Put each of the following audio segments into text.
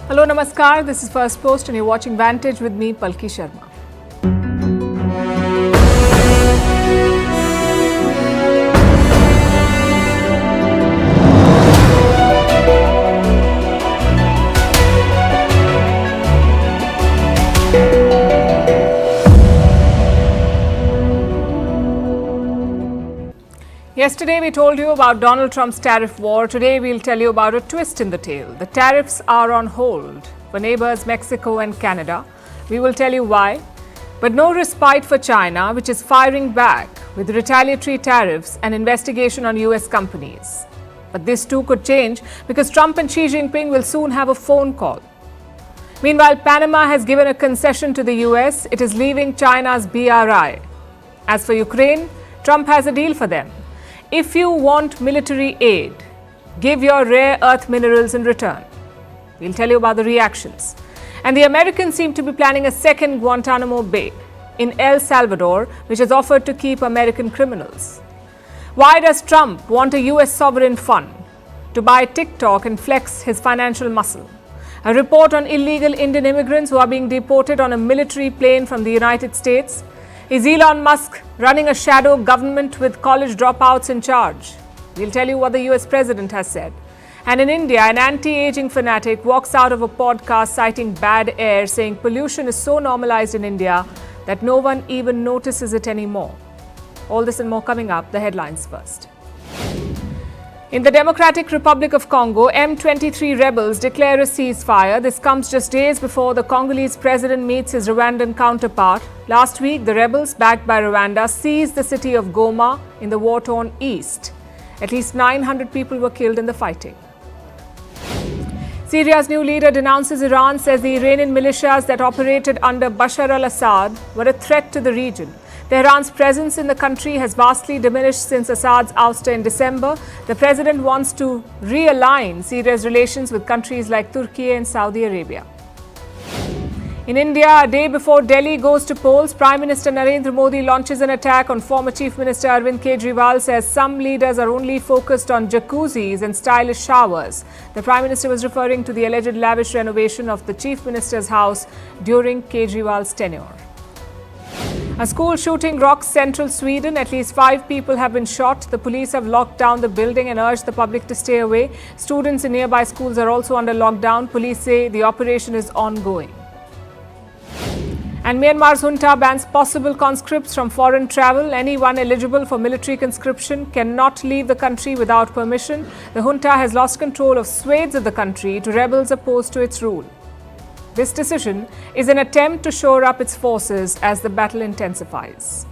Hello, Namaskar. This is First Post and you're watching Vantage with me, Palki Sharma. Yesterday we told you about Donald Trump's tariff war. Today we'll tell you about a twist in the tale. The tariffs are on hold for neighbours Mexico and Canada. We will tell you why. But no respite for China, which is firing back with retaliatory tariffs and investigation on US companies. But this too could change because Trump and Xi Jinping will soon have a phone call. Meanwhile, Panama has given a concession to the US. It is leaving China's BRI. As for Ukraine, Trump has a deal for them. If you want military aid, give your rare earth minerals in return. We'll tell you about the reactions. And the Americans seem to be planning a second Guantanamo Bay in El Salvador, which is offered to keep American criminals. Why does Trump want a US sovereign fund to buy TikTok and flex his financial muscle? A report on illegal Indian immigrants who are being deported on a military plane from the United States. Is Elon Musk running a shadow government with college dropouts in charge? We'll tell you what the US president has said. And in India, an anti-aging fanatic walks out of a podcast citing bad air, saying pollution is so normalized in India that no one even notices it anymore. All this and more coming up. The headlines first. In the Democratic Republic of Congo, M23 rebels declare a ceasefire. This comes just days before the Congolese president meets his Rwandan counterpart. Last week, the rebels, backed by Rwanda, seized the city of Goma in the war-torn east. At least 900 people were killed in the fighting. Syria's new leader denounces Iran, says the Iranian militias that operated under Bashar al-Assad were a threat to the region. Tehran's presence in the country has vastly diminished since Assad's ouster in December. The president wants to realign Syria's relations with countries like Turkey and Saudi Arabia. In India, a day before Delhi goes to polls, Prime Minister Narendra Modi launches an attack on former Chief Minister Arvind Kejriwal, says some leaders are only focused on jacuzzis and stylish showers. The Prime Minister was referring to the alleged lavish renovation of the Chief Minister's house during Kejriwal's tenure. A school shooting rocks central Sweden. At least 5 people have been shot. The police have locked down the building and urged the public to stay away. Students in nearby schools are also under lockdown. Police say the operation is ongoing. And Myanmar's junta bans possible conscripts from foreign travel. Anyone eligible for military conscription cannot leave the country without permission. The junta has lost control of swathes of the country to rebels opposed to its rule. This decision is an attempt to shore up its forces as the battle intensifies.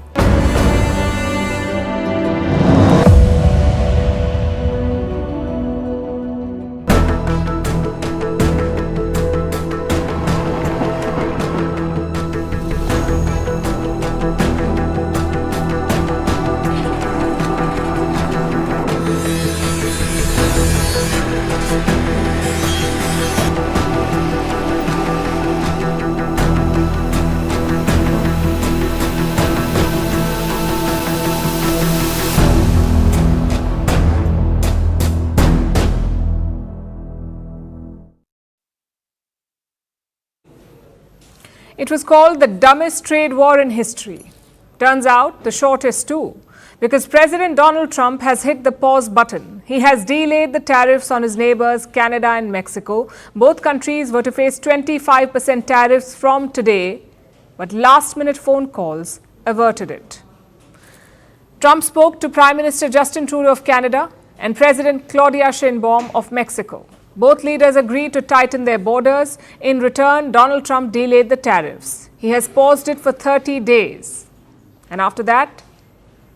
It was called the dumbest trade war in history. Turns out the shortest too, because President Donald Trump has hit the pause button. He has delayed the tariffs on his neighbours, Canada and Mexico. Both countries were to face 25% tariffs from today, but last-minute phone calls averted it. Trump spoke to Prime Minister Justin Trudeau of Canada and President Claudia Sheinbaum of Mexico. Both leaders agreed to tighten their borders. In return, Donald Trump delayed the tariffs. He has paused it for 30 days. And after that,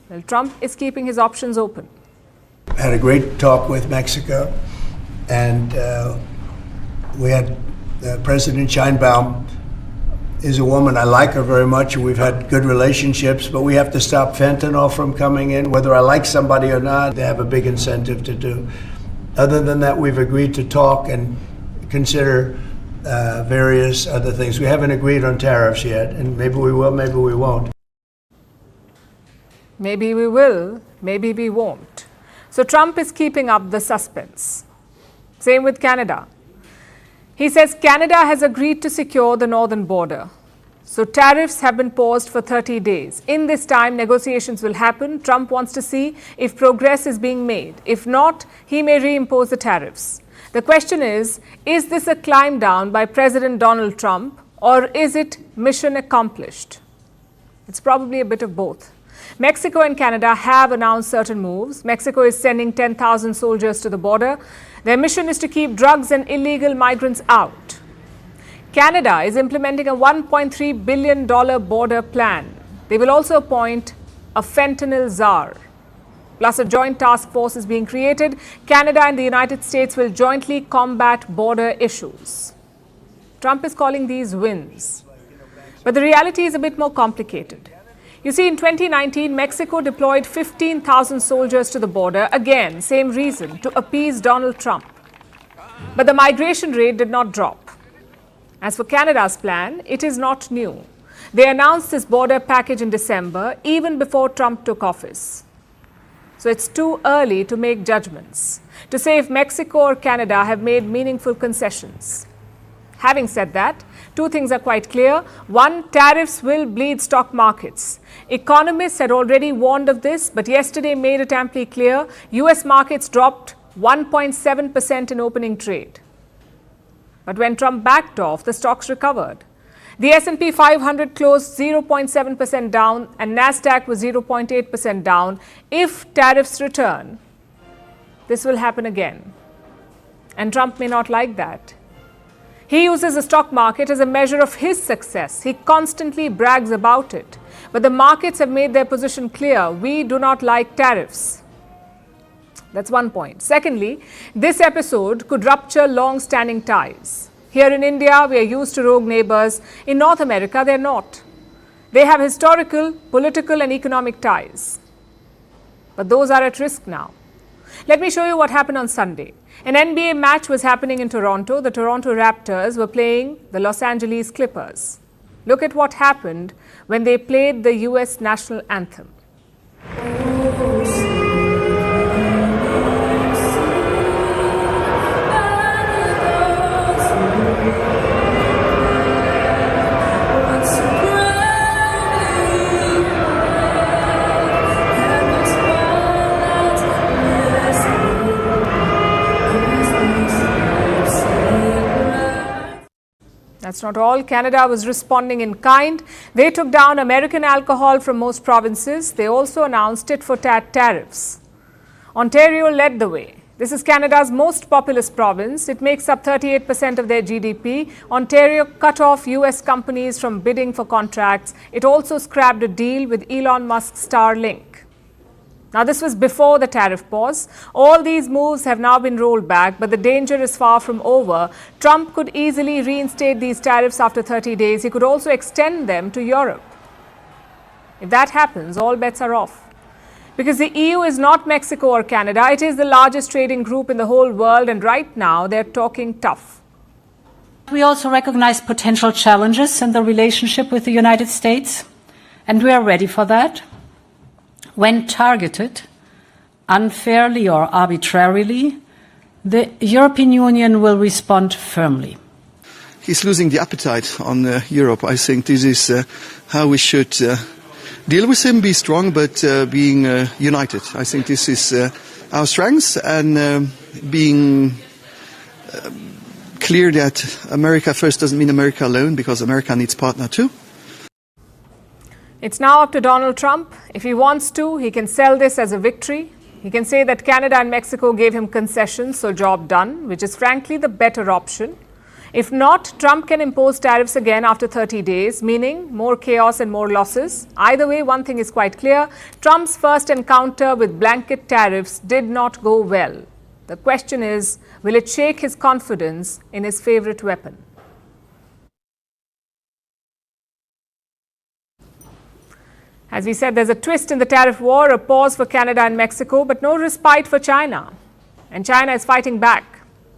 well, Trump is keeping his options open. I had a great talk with Mexico, and we had President Sheinbaum is a woman. I like her very much, and we've had good relationships, but we have to stop fentanyl from coming in. Whether I like somebody or not, they have a big incentive to do. Other than that, we've agreed to talk and consider various other things. We haven't agreed on tariffs yet, and maybe we will, maybe we won't. Maybe we will, maybe we won't. So Trump is keeping up the suspense. Same with Canada. He says Canada has agreed to secure the northern border. So tariffs have been paused for 30 days. In this time, negotiations will happen. Trump wants to see if progress is being made. If not, he may reimpose the tariffs. The question is this a climb down by President Donald Trump, or is it mission accomplished? It's probably a bit of both. Mexico and Canada have announced certain moves. Mexico is sending 10,000 soldiers to the border. Their mission is to keep drugs and illegal migrants out. Canada is implementing a $1.3 billion border plan. They will also appoint a fentanyl czar. Plus, a joint task force is being created. Canada and the United States will jointly combat border issues. Trump is calling these wins. But the reality is a bit more complicated. You see, in 2019, Mexico deployed 15,000 soldiers to the border. Again, same reason, to appease Donald Trump. But the migration rate did not drop. As for Canada's plan, it is not new. They announced this border package in December, even before Trump took office. So it's too early to make judgments, to say if Mexico or Canada have made meaningful concessions. Having said that, two things are quite clear. One, tariffs will bleed stock markets. Economists had already warned of this, but yesterday made it amply clear. US markets dropped 1.7% in opening trade. But when Trump backed off, the stocks recovered. The S&P 500 closed 0.7% down and Nasdaq was 0.8% down. If tariffs return, this will happen again. And Trump may not like that. He uses the stock market as a measure of his success. He constantly brags about it. But the markets have made their position clear. We do not like tariffs. That's one point. Secondly, this episode could rupture long-standing ties. Here in India, we are used to rogue neighbours. In North America, they're not. They have historical, political and economic ties. But those are at risk now. Let me show you what happened on Sunday. An NBA match was happening in Toronto. The Toronto Raptors were playing the Los Angeles Clippers. Look at what happened when they played the US national anthem. That's not all. Canada was responding in kind. They took down American alcohol from most provinces. They also announced tit-for-tat tariffs. Ontario led the way. This is Canada's most populous province. It makes up 38% of their GDP. Ontario cut off US companies from bidding for contracts. It also scrapped a deal with Elon Musk's Starlink. Now, this was before the tariff pause. All these moves have now been rolled back, but the danger is far from over. Trump could easily reinstate these tariffs after 30 days. He could also extend them to Europe. If that happens, all bets are off. Because the EU is not Mexico or Canada. It is the largest trading group in the whole world, and right now they're talking tough. We also recognize potential challenges in the relationship with the United States, and we are ready for that. When targeted, unfairly or arbitrarily, the European Union will respond firmly. He's losing the appetite on Europe. I think this is how we should deal with him, be strong, but being united. I think this is our strength, and being clear that America first doesn't mean America alone, because America needs partner too. It's now up to Donald Trump. If he wants to, he can sell this as a victory. He can say that Canada and Mexico gave him concessions, so job done, which is frankly the better option. If not, Trump can impose tariffs again after 30 days, meaning more chaos and more losses. Either way, one thing is quite clear. Trump's first encounter with blanket tariffs did not go well. The question is, will it shake his confidence in his favorite weapon? As we said, there's a twist in the tariff war, a pause for Canada and Mexico, but no respite for China. And China is fighting back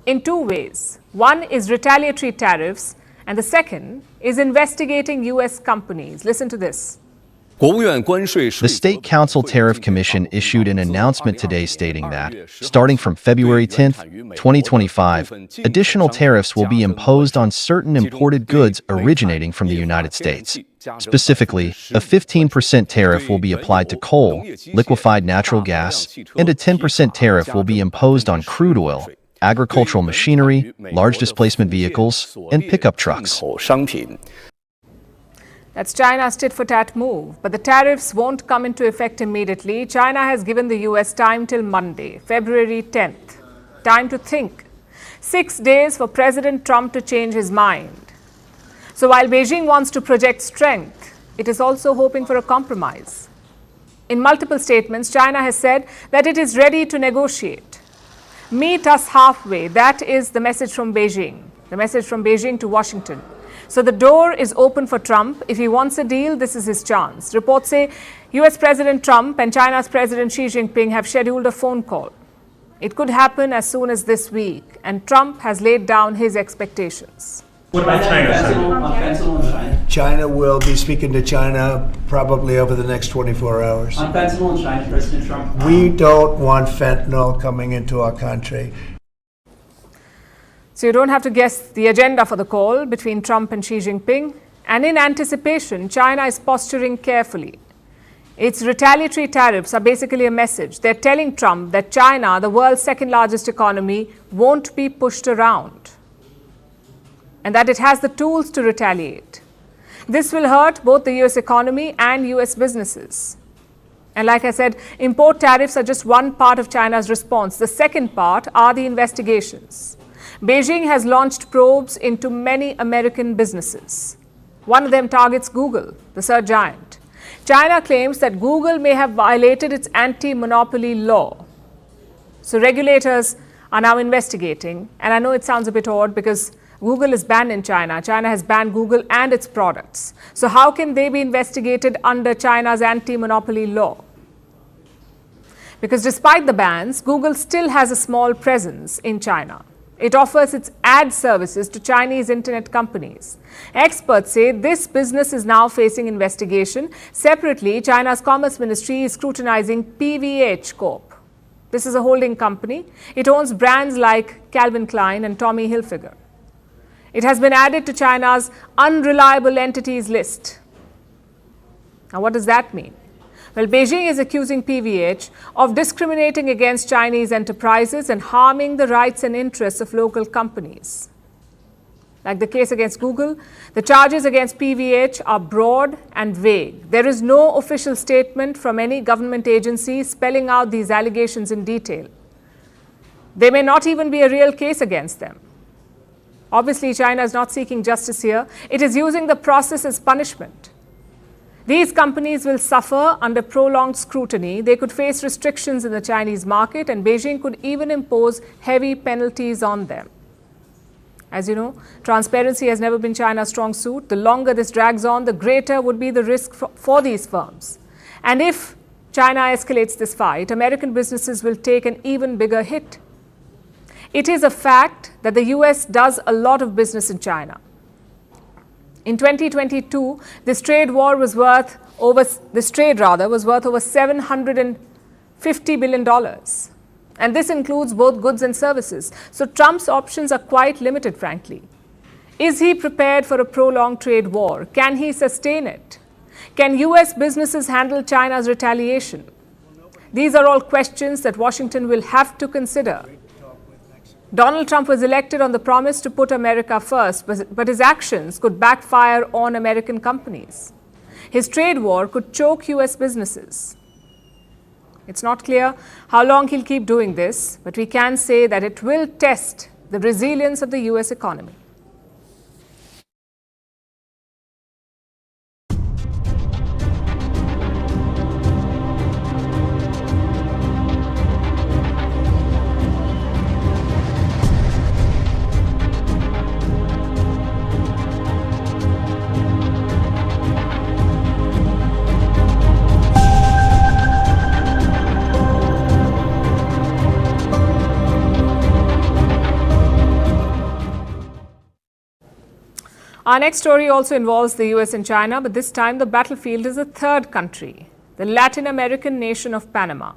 in two ways. One is retaliatory tariffs, and the second is investigating US companies. Listen to this. The State Council Tariff Commission issued an announcement today stating that, starting from February 10, 2025, additional tariffs will be imposed on certain imported goods originating from the United States. Specifically, a 15% tariff will be applied to coal, liquefied natural gas, and a 10% tariff will be imposed on crude oil, agricultural machinery, large displacement vehicles, and pickup trucks. That's China's tit-for-tat move. But the tariffs won't come into effect immediately. China has given the US time till Monday, February 10th. Time to think. 6 days for President Trump to change his mind. So while Beijing wants to project strength, it is also hoping for a compromise. In multiple statements, China has said that it is ready to negotiate. Meet us halfway. That is the message from Beijing. The message from Beijing to Washington. So the door is open for Trump. If he wants a deal, this is his chance. Reports say US President Trump and China's President Xi Jinping have scheduled a phone call. It could happen as soon as this week, and Trump has laid down his expectations. What about China? China will be speaking to China probably over the next 24 hours. On fentanyl in China, President Trump. We don't want fentanyl coming into our country. So you don't have to guess the agenda for the call between Trump and Xi Jinping. And in anticipation, China is posturing carefully. Its retaliatory tariffs are basically a message. They're telling Trump that China, the world's second largest economy, won't be pushed around, and that it has the tools to retaliate. This will hurt both the US economy and US businesses. And like I said, import tariffs are just one part of China's response. The second part are the investigations. Beijing has launched probes into many American businesses. One of them targets Google, the search giant. China claims that Google may have violated its anti-monopoly law. So regulators are now investigating. And I know it sounds a bit odd because Google is banned in China. China has banned Google and its products. So how can they be investigated under China's anti-monopoly law? Because despite the bans, Google still has a small presence in China. It offers its ad services to Chinese internet companies. Experts say this business is now facing investigation. Separately, China's Commerce Ministry is scrutinizing PVH Corp. This is a holding company. It owns brands like Calvin Klein and Tommy Hilfiger. It has been added to China's unreliable entities list. Now, what does that mean? Well, Beijing is accusing PVH of discriminating against Chinese enterprises and harming the rights and interests of local companies. Like the case against Google, the charges against PVH are broad and vague. There is no official statement from any government agency spelling out these allegations in detail. There may not even be a real case against them. Obviously, China is not seeking justice here. It is using the process as punishment. These companies will suffer under prolonged scrutiny. They could face restrictions in the Chinese market, and Beijing could even impose heavy penalties on them. As you know, transparency has never been China's strong suit. The longer this drags on, the greater would be the risk for these firms. And if China escalates this fight, American businesses will take an even bigger hit. It is a fact that the US does a lot of business in China. In 2022, this trade was worth over $750 billion. And this includes both goods and services. So Trump's options are quite limited, frankly. Is he prepared for a prolonged trade war? Can he sustain it? Can US businesses handle China's retaliation? These are all questions that Washington will have to consider. Donald Trump was elected on the promise to put America first, but his actions could backfire on American companies. His trade war could choke US businesses. It's not clear how long he'll keep doing this, but we can say that it will test the resilience of the US economy. Our next story also involves the US and China, but this time the battlefield is a third country, the Latin American nation of Panama.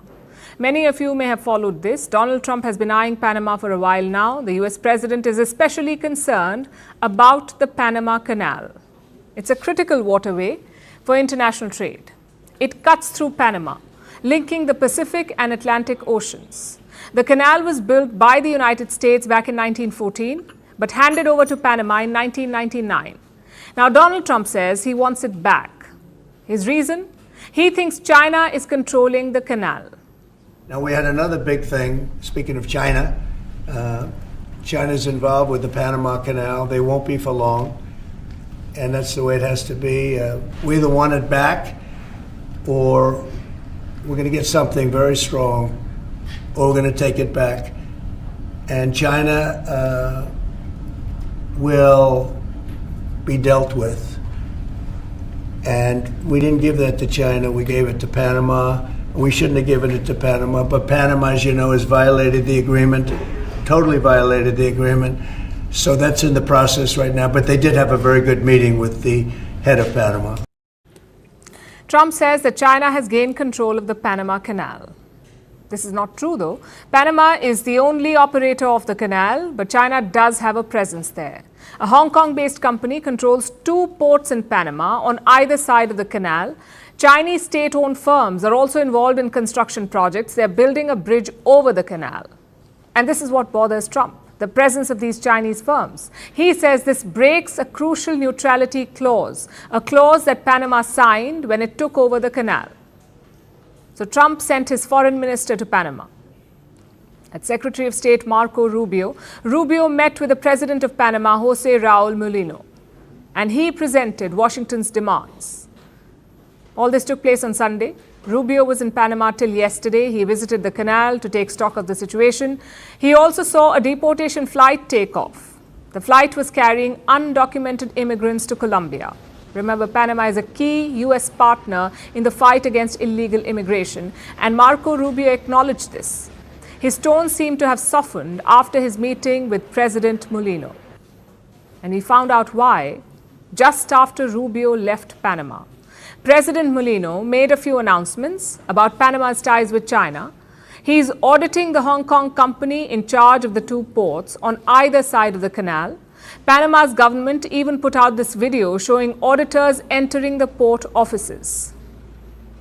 Many of you may have followed this. Donald Trump has been eyeing Panama for a while now. The US president is especially concerned about the Panama Canal. It's a critical waterway for international trade. It cuts through Panama, linking the Pacific and Atlantic Oceans. The canal was built by the United States back in 1914, but handed over to Panama in 1999. Now, Donald Trump says he wants it back. His reason? He thinks China is controlling the canal. Now, we had another big thing, speaking of China. China's involved with the Panama Canal. They won't be for long, and that's the way it has to be. We either want it back, or we're going to get something very strong, or we're going to take it back. And China will be dealt with. And we didn't give that to China, we gave it to Panama. We shouldn't have given it to Panama, but Panama, as you know, has violated the agreement, totally violated the agreement. So that's in the process right now, but they did have a very good meeting with the head of Panama. Trump says that China has gained control of the Panama Canal. This is not true, though. Panama is the only operator of the canal, but China does have a presence there. A Hong Kong-based company controls 2 ports in Panama on either side of the canal. Chinese state-owned firms are also involved in construction projects. They're building a bridge over the canal. And this is what bothers Trump, the presence of these Chinese firms. He says this breaks a crucial neutrality clause, a clause that Panama signed when it took over the canal. So Trump sent his foreign minister to Panama. At Secretary of State Marco Rubio, Rubio met with the president of Panama, Jose Raul Mulino, and he presented Washington's demands. All this took place on Sunday. Rubio was in Panama till yesterday. He visited the canal to take stock of the situation. He also saw a deportation flight take off. The flight was carrying undocumented immigrants to Colombia. Remember, Panama is a key U.S. partner in the fight against illegal immigration, and Marco Rubio acknowledged this. His tone seemed to have softened after his meeting with President Mulino. And we found out why just after Rubio left Panama. President Mulino made a few announcements about Panama's ties with China. He's auditing the Hong Kong company in charge of the 2 ports on either side of the canal. Panama's government even put out this video showing auditors entering the port offices.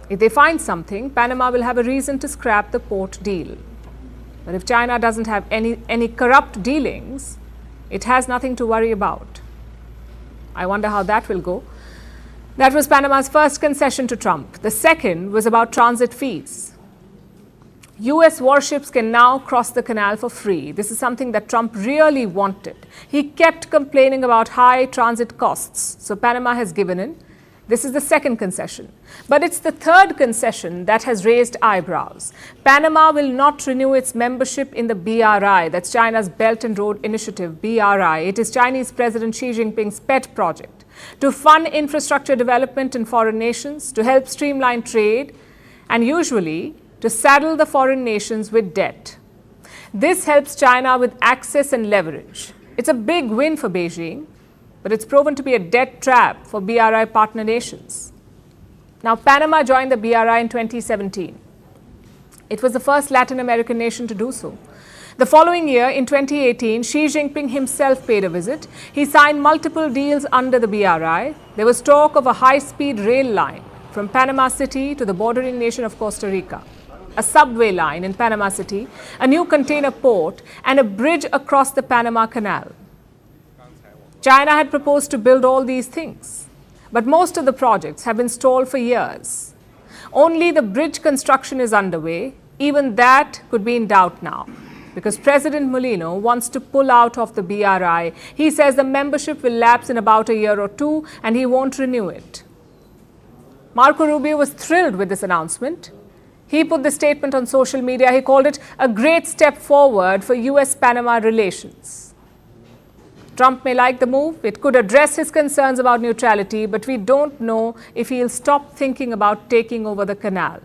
If they find something, Panama will have a reason to scrap the port deal. But if China doesn't have any corrupt dealings, it has nothing to worry about. I wonder how that will go. That was Panama's first concession to Trump. The second was about transit fees. US warships can now cross the canal for free. This is something that Trump really wanted. He kept complaining about high transit costs, so Panama has given in. This is the second concession. But it's the third concession that has raised eyebrows. Panama will not renew its membership in the BRI, that's China's Belt and Road Initiative, BRI. It is Chinese President Xi Jinping's pet project to fund infrastructure development in foreign nations, to help streamline trade, and usually to saddle the foreign nations with debt. This helps China with access and leverage. It's a big win for Beijing, but it's proven to be a debt trap for BRI partner nations. Now, Panama joined the BRI in 2017. It was the first Latin American nation to do so. The following year, in 2018, Xi Jinping himself paid a visit. He signed multiple deals under the BRI. There was talk of a high-speed rail line from Panama City to the bordering nation of Costa Rica, a subway line in Panama City, a new container port, and a bridge across the Panama Canal. China had proposed to build all these things, but most of the projects have been stalled for years. Only the bridge construction is underway. Even that could be in doubt now, because President Mulino wants to pull out of the BRI. He says the membership will lapse in about a year or 2, and he won't renew it. Marco Rubio was thrilled with this announcement. He put the statement on social media. He called it a great step forward for US-Panama relations. Trump may like the move. It could address his concerns about neutrality, but we don't know if he'll stop thinking about taking over the canal.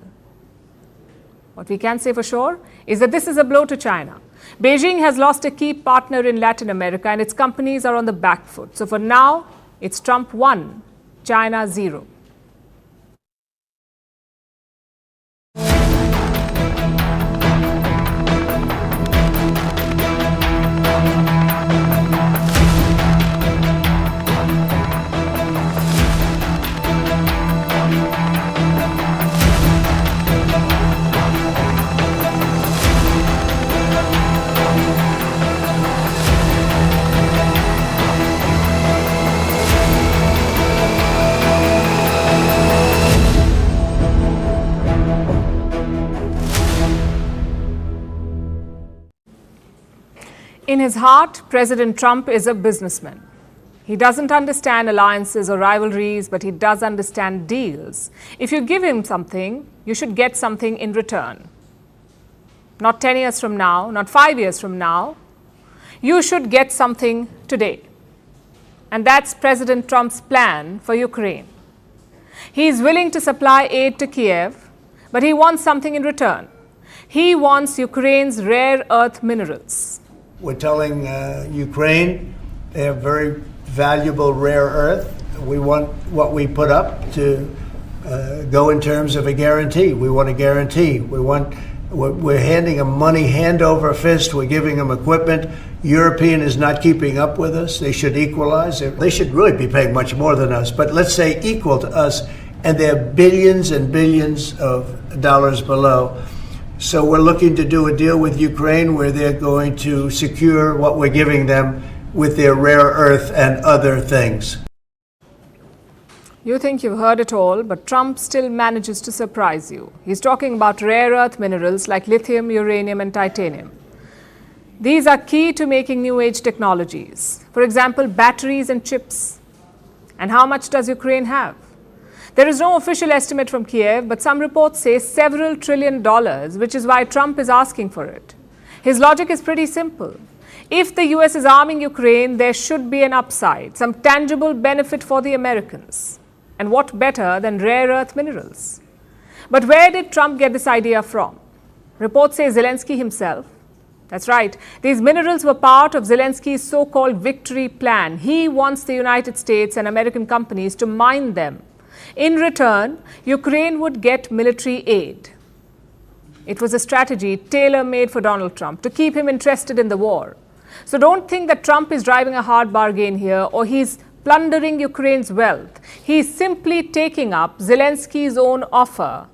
What we can say for sure is that this is a blow to China. Beijing has lost a key partner in Latin America, and its companies are on the back foot. So for now, It's Trump 1, China 0. In his heart, President Trump is a businessman. He doesn't understand alliances or rivalries, but he does understand deals. If you give him something, you should get something in return. Not 10 years from now, not 5 years from now. You should get something today. And that's President Trump's plan for Ukraine. He is willing to supply aid to Kiev, but he wants something in return. He wants Ukraine's rare earth minerals. We're telling Ukraine they have very valuable rare earth. We want what we put up to go in terms of a guarantee. We want a guarantee. We're handing them money hand over fist. We're giving them equipment. European is not keeping up with us. They should equalize. They should really be paying much more than us, but let's say equal to us, and they're billions and billions of dollars below. So we're looking to do a deal with Ukraine where they're going to secure what we're giving them with their rare earth and other things. You think you've heard it all, but Trump still manages to surprise you. He's talking about rare earth minerals like lithium, uranium, and titanium. These are key to making new age technologies. For example, batteries and chips. And how much does Ukraine have? There is no official estimate from Kiev, but some reports say several $1 trillion, which is why Trump is asking for it. His logic is pretty simple. If the US is arming Ukraine, there should be an upside, some tangible benefit for the Americans. And what better than rare earth minerals? But where did Trump get this idea from? Reports say Zelensky himself. That's right. These minerals were part of Zelensky's so-called victory plan. He wants the United States and American companies to mine them. In return, Ukraine would get military aid. It was a strategy tailor-made for Donald Trump to keep him interested in the war. So don't think that Trump is driving a hard bargain here or he's plundering Ukraine's wealth. He's simply taking up Zelensky's own offer.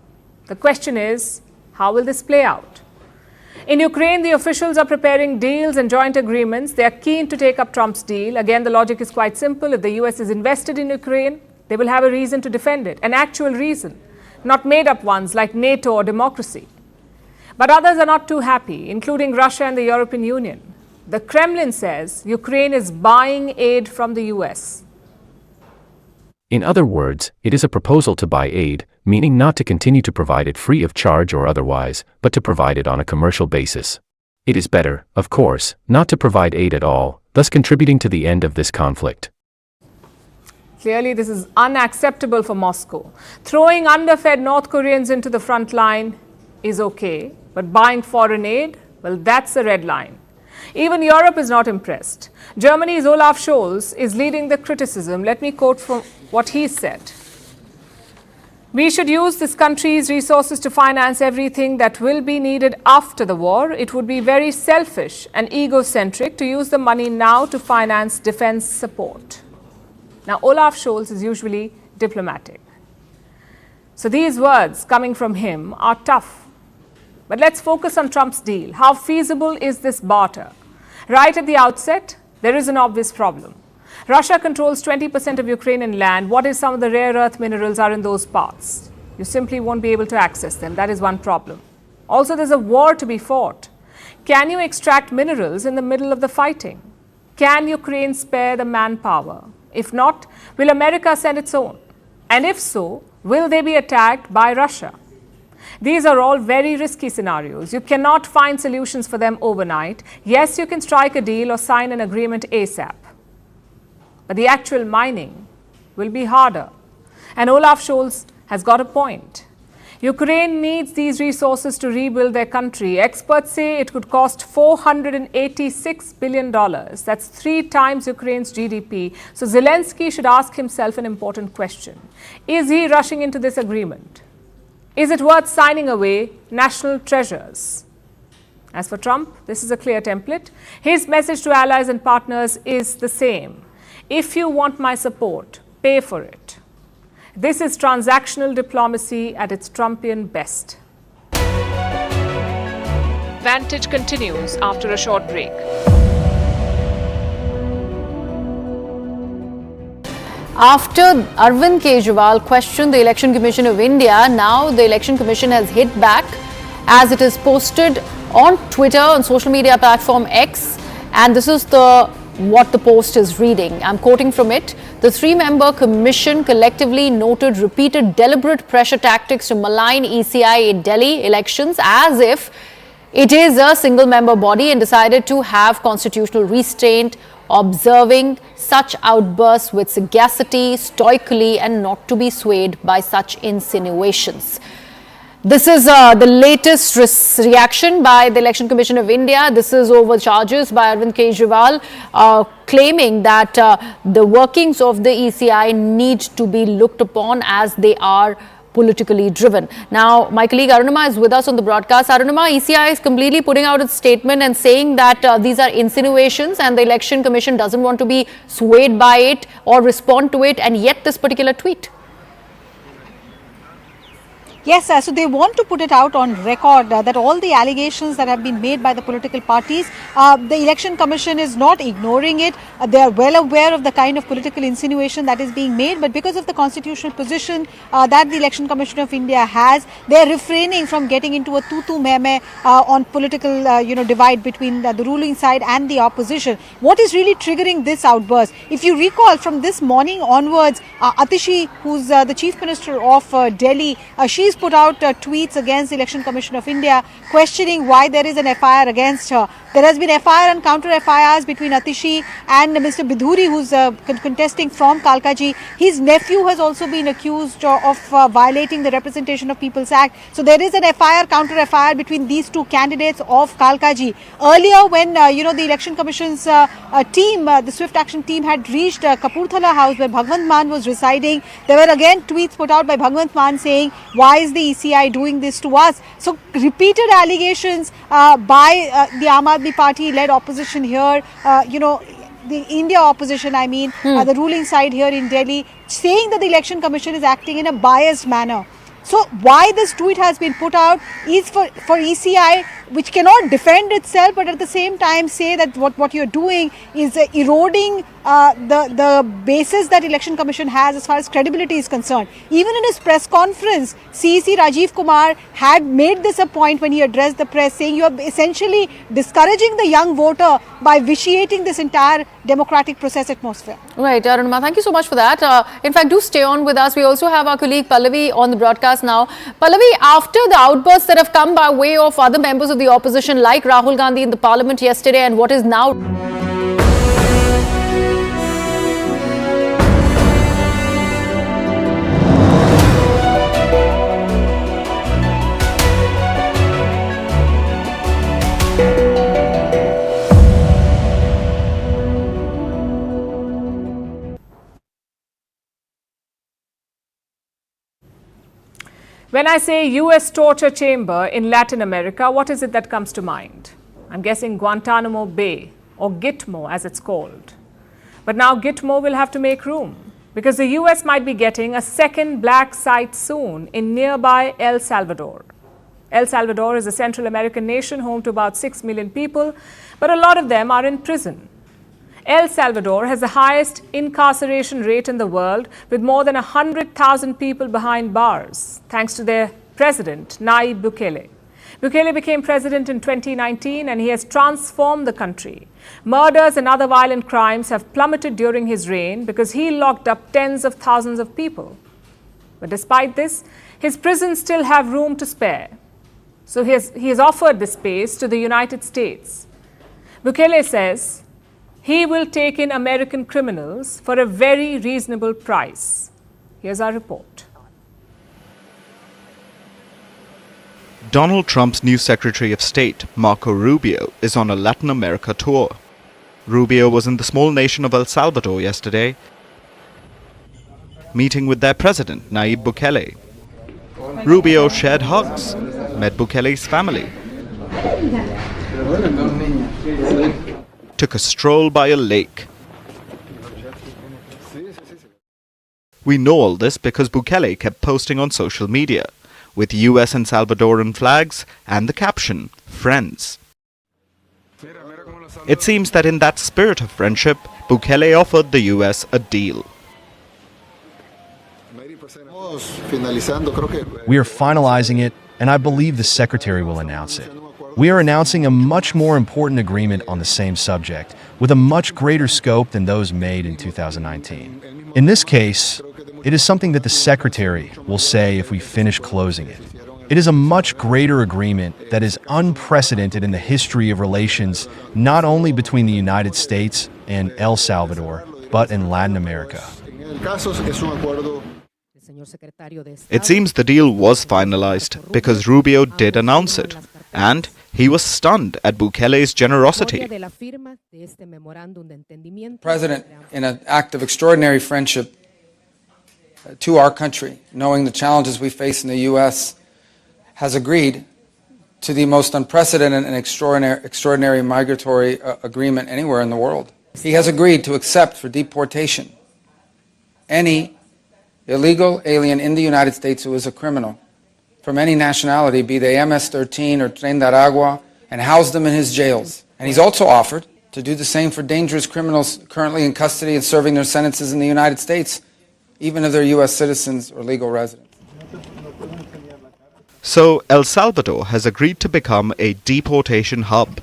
The question is, how will this play out? In Ukraine, the officials are preparing deals and joint agreements. They are keen to take up Trump's deal. Again, the logic is quite simple. If the US is invested in Ukraine, they will have a reason to defend it, an actual reason, not made-up ones like NATO or democracy. But others are not too happy, including Russia and the European Union. The Kremlin says Ukraine is buying aid from the US. In other words, it is a proposal to buy aid, meaning not to continue to provide it free of charge or otherwise, but to provide it on a commercial basis. It is better, of course, not to provide aid at all, thus contributing to the end of this conflict. Clearly, this is unacceptable for Moscow. Throwing underfed North Koreans into the front line is okay, but buying foreign aid, well, that's a red line. Even Europe is not impressed. Germany's Olaf Scholz is leading the criticism. Let me quote from what he said. We should use this country's resources to finance everything that will be needed after the war. It would be very selfish and egocentric to use the money now to finance defense support. Now, Olaf Scholz is usually diplomatic. So these words coming from him are tough. But let's focus on Trump's deal. How feasible is this barter? Right at the outset, there is an obvious problem. Russia controls 20% of Ukrainian land. What if some of the rare earth minerals are in those parts? You simply won't be able to access them. That is one problem. Also, there's a war to be fought. Can you extract minerals in the middle of the fighting? Can Ukraine spare the manpower? If not, will America send its own? And if so, will they be attacked by Russia? These are all very risky scenarios. You cannot find solutions for them overnight. Yes, you can strike a deal or sign an agreement ASAP. But the actual mining will be harder. And Olaf Scholz has got a point. Ukraine needs these resources to rebuild their country. Experts say it could cost $486 billion. That's 3 times Ukraine's GDP. So Zelensky should ask himself an important question. Is he rushing into this agreement? Is it worth signing away national treasures? As for Trump, this is a clear template. His message to allies and partners is the same. If you want my support, pay for it. This is transactional diplomacy at its Trumpian best. Vantage continues after a short break. After Arvind Kejriwal questioned the Election Commission of India, now the Election Commission has hit back as it is posted on Twitter, on social media platform X, and this is what the post is reading. I'm quoting from it. The 3-member commission collectively noted repeated deliberate pressure tactics to malign ECI in Delhi elections as if it is a single-member body and decided to have constitutional restraint, observing such outbursts with sagacity, stoically, and not to be swayed by such insinuations. This is the latest reaction by the Election Commission of India. This is over charges by Arvind Kejriwal claiming that the workings of the ECI need to be looked upon as they are politically driven. Now, my colleague Arunima is with us on the broadcast. Arunima, ECI is completely putting out its statement and saying that these are insinuations and the Election Commission doesn't want to be swayed by it or respond to it, and yet this particular tweet. Yes, so they want to put it out on record that all the allegations that have been made by the political parties, the Election Commission is not ignoring it. They are well aware of the kind of political insinuation that is being made, but because of the constitutional position that the Election Commission of India has, they are refraining from getting into a tutu meme on political divide between the ruling side and the opposition. What is really triggering this outburst? If you recall, from this morning onwards, Atishi, who's the Chief Minister of Delhi, she's put out tweets against the Election Commission of India questioning why there is an FIR against her. There has been FIR and counter FIRs between Atishi and Mr. Bidhuri, who's contesting from Kalkaji. His nephew has also been accused of violating the Representation of People's Act. So there is an FIR, counter FIR between these two candidates of Kalkaji. Earlier, when the Election Commission's team, the Swift Action team, had reached Kapurthala House where Bhagwant Mann was residing, there were again tweets put out by Bhagwant Mann saying, why is the ECI doing this to us? So repeated allegations by the Aam Aadmi Party-led opposition here, the India opposition, the ruling side here in Delhi, saying that the Election Commission is acting in a biased manner. So why this tweet has been put out is for ECI, which cannot defend itself, but at the same time say that what you're doing is eroding the basis that Election Commission has as far as credibility is concerned. Even in his press conference, CEC Rajiv Kumar had made this a point when he addressed the press, saying you are essentially discouraging the young voter by vitiating this entire democratic process atmosphere. Right, Arunima, thank you so much for that. In fact, do stay on with us. We also have our colleague Pallavi on the broadcast now. Pallavi, after the outbursts that have come by way of other members of the opposition like Rahul Gandhi in the parliament yesterday and what is now When I say US torture chamber in Latin America, what is it that comes to mind? I'm guessing Guantanamo Bay, or Gitmo as it's called. But now Gitmo will have to make room because the US might be getting a second black site soon in nearby El Salvador. El Salvador is a Central American nation home to about 6 million people, but a lot of them are in prison. El Salvador has the highest incarceration rate in the world, with more than 100,000 people behind bars, thanks to their president, Nayib Bukele. Bukele became president in 2019 and he has transformed the country. Murders and other violent crimes have plummeted during his reign because he locked up tens of thousands of people. But despite this, his prisons still have room to spare. So he has offered this space to the United States. Bukele says he will take in American criminals for a very reasonable price. Here's our report. Donald Trump's new Secretary of State, Marco Rubio, is on a Latin America tour. Rubio was in the small nation of El Salvador yesterday, meeting with their president, Nayib Bukele. Rubio shared hugs, met Bukele's family, took a stroll by a lake. We know all this because Bukele kept posting on social media, with US and Salvadoran flags and the caption, "Friends." It seems that in that spirit of friendship, Bukele offered the US a deal. We are finalizing it, and I believe the Secretary will announce it. We are announcing a much more important agreement on the same subject, with a much greater scope than those made in 2019. In this case, it is something that the Secretary will say if we finish closing it. It is a much greater agreement that is unprecedented in the history of relations not only between the United States and El Salvador, but in Latin America. It seems the deal was finalized because Rubio did announce it, and he was stunned at Bukele's generosity. President, in an act of extraordinary friendship to our country, knowing the challenges we face in the U.S., has agreed to the most unprecedented and extraordinary migratory agreement anywhere in the world. He has agreed to accept for deportation any illegal alien in the United States who is a criminal from any nationality, be they MS-13 or Tren de Aragua, and house them in his jails. And he's also offered to do the same for dangerous criminals currently in custody and serving their sentences in the United States, even if they're U.S. citizens or legal residents. So El Salvador has agreed to become a deportation hub,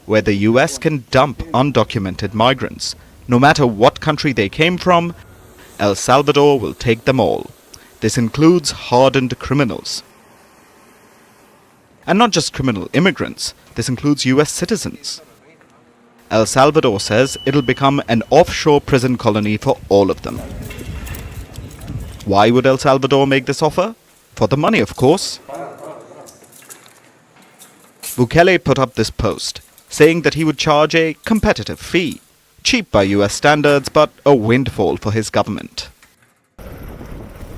where the US can dump undocumented migrants. No matter what country they came from, El Salvador will take them all. This includes hardened criminals. And not just criminal immigrants, this includes US citizens. El Salvador says it'll become an offshore prison colony for all of them. Why would El Salvador make this offer? For the money, of course. Bukele put up this post, saying that he would charge a competitive fee, cheap by US standards, but a windfall for his government.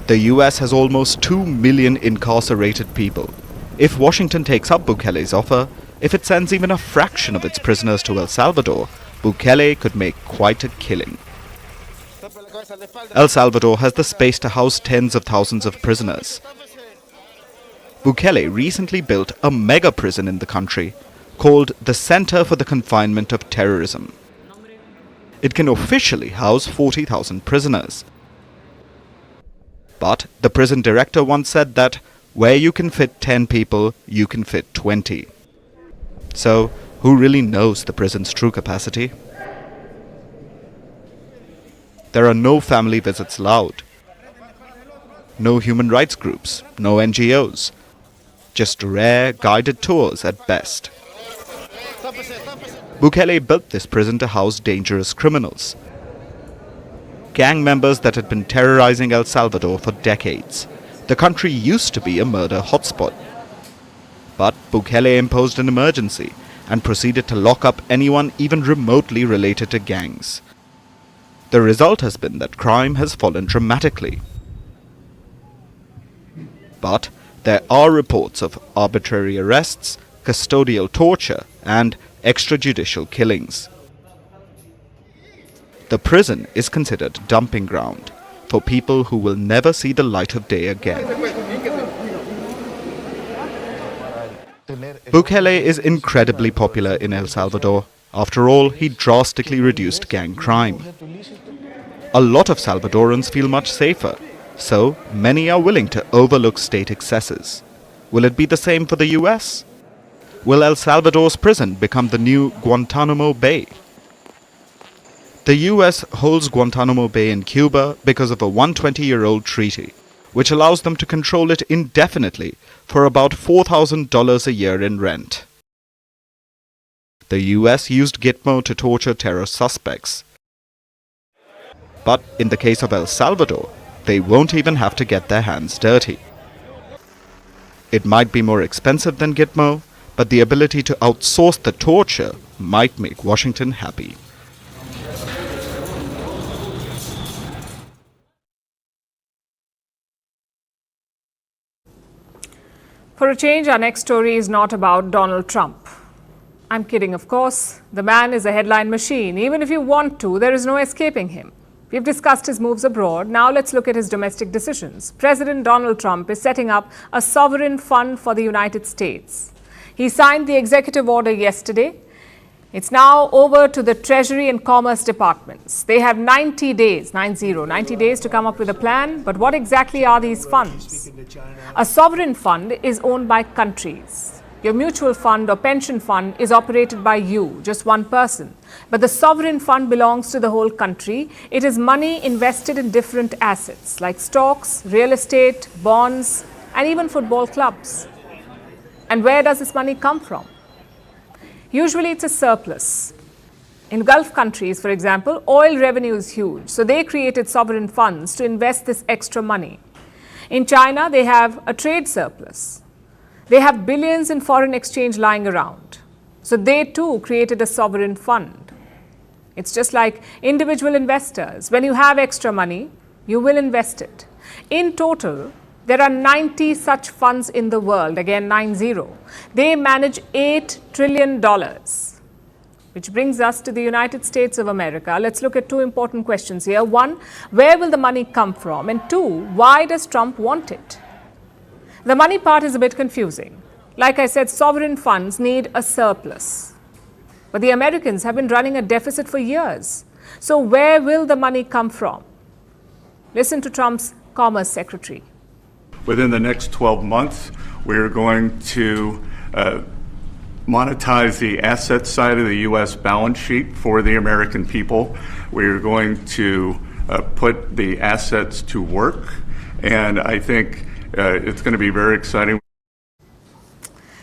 The US has almost 2 million incarcerated people. If Washington takes up Bukele's offer, if it sends even a fraction of its prisoners to El Salvador, Bukele could make quite a killing. El Salvador has the space to house tens of thousands of prisoners. Bukele recently built a mega prison in the country called the Center for the Confinement of Terrorism. It can officially house 40,000 prisoners. But the prison director once said that where you can fit 10 people, you can fit 20. So, who really knows the prison's true capacity? There are no family visits allowed. No human rights groups, no NGOs. Just rare guided tours at best. Bukele built this prison to house dangerous criminals, gang members that had been terrorizing El Salvador for decades. The country used to be a murder hotspot. But Bukele imposed an emergency and proceeded to lock up anyone even remotely related to gangs. The result has been that crime has fallen dramatically. But there are reports of arbitrary arrests, custodial torture, and extrajudicial killings. The prison is considered a dumping ground for people who will never see the light of day again. Bukele is incredibly popular in El Salvador. After all, he drastically reduced gang crime. A lot of Salvadorans feel much safer, so many are willing to overlook state excesses. Will it be the same for the US? Will El Salvador's prison become the new Guantanamo Bay? The US holds Guantanamo Bay in Cuba because of a 120-year-old treaty, which allows them to control it indefinitely for about $4,000 a year in rent. The US used Gitmo to torture terror suspects. But in the case of El Salvador, they won't even have to get their hands dirty. It might be more expensive than Gitmo, but the ability to outsource the torture might make Washington happy. For a change, our next story is not about Donald Trump. I'm kidding, of course. The man is a headline machine. Even if you want to, there is no escaping him. We've discussed his moves abroad. Now let's look at his domestic decisions. President Donald Trump is setting up a sovereign fund for the United States. He signed the executive order yesterday. It's now over to the Treasury and Commerce departments. They have 90 days to come up with a plan. But what exactly are these funds? A sovereign fund is owned by countries. Your mutual fund or pension fund is operated by you, just one person. But the sovereign fund belongs to the whole country. It is money invested in different assets like stocks, real estate, bonds, and even football clubs. And where does this money come from? Usually it's a surplus. In Gulf countries, for example, oil revenue is huge, so they created sovereign funds to invest this extra money. In China, they have a trade surplus. They have billions in foreign exchange lying around, so they too created a sovereign fund. It's just like individual investors. When you have extra money, you will invest it. In total, there are 90 such funds in the world, again 90. They manage $8 trillion, which brings us to the United States of America. Let's look at two important questions here. One, where will the money come from? And two, why does Trump want it? The money part is a bit confusing. Like I said, sovereign funds need a surplus. But the Americans have been running a deficit for years. So where will the money come from? Listen to Trump's Commerce Secretary. Within the next 12 months, we are going to monetize the asset side of the U.S. balance sheet for the American people. We are going to put the assets to work, and I think it's going to be very exciting.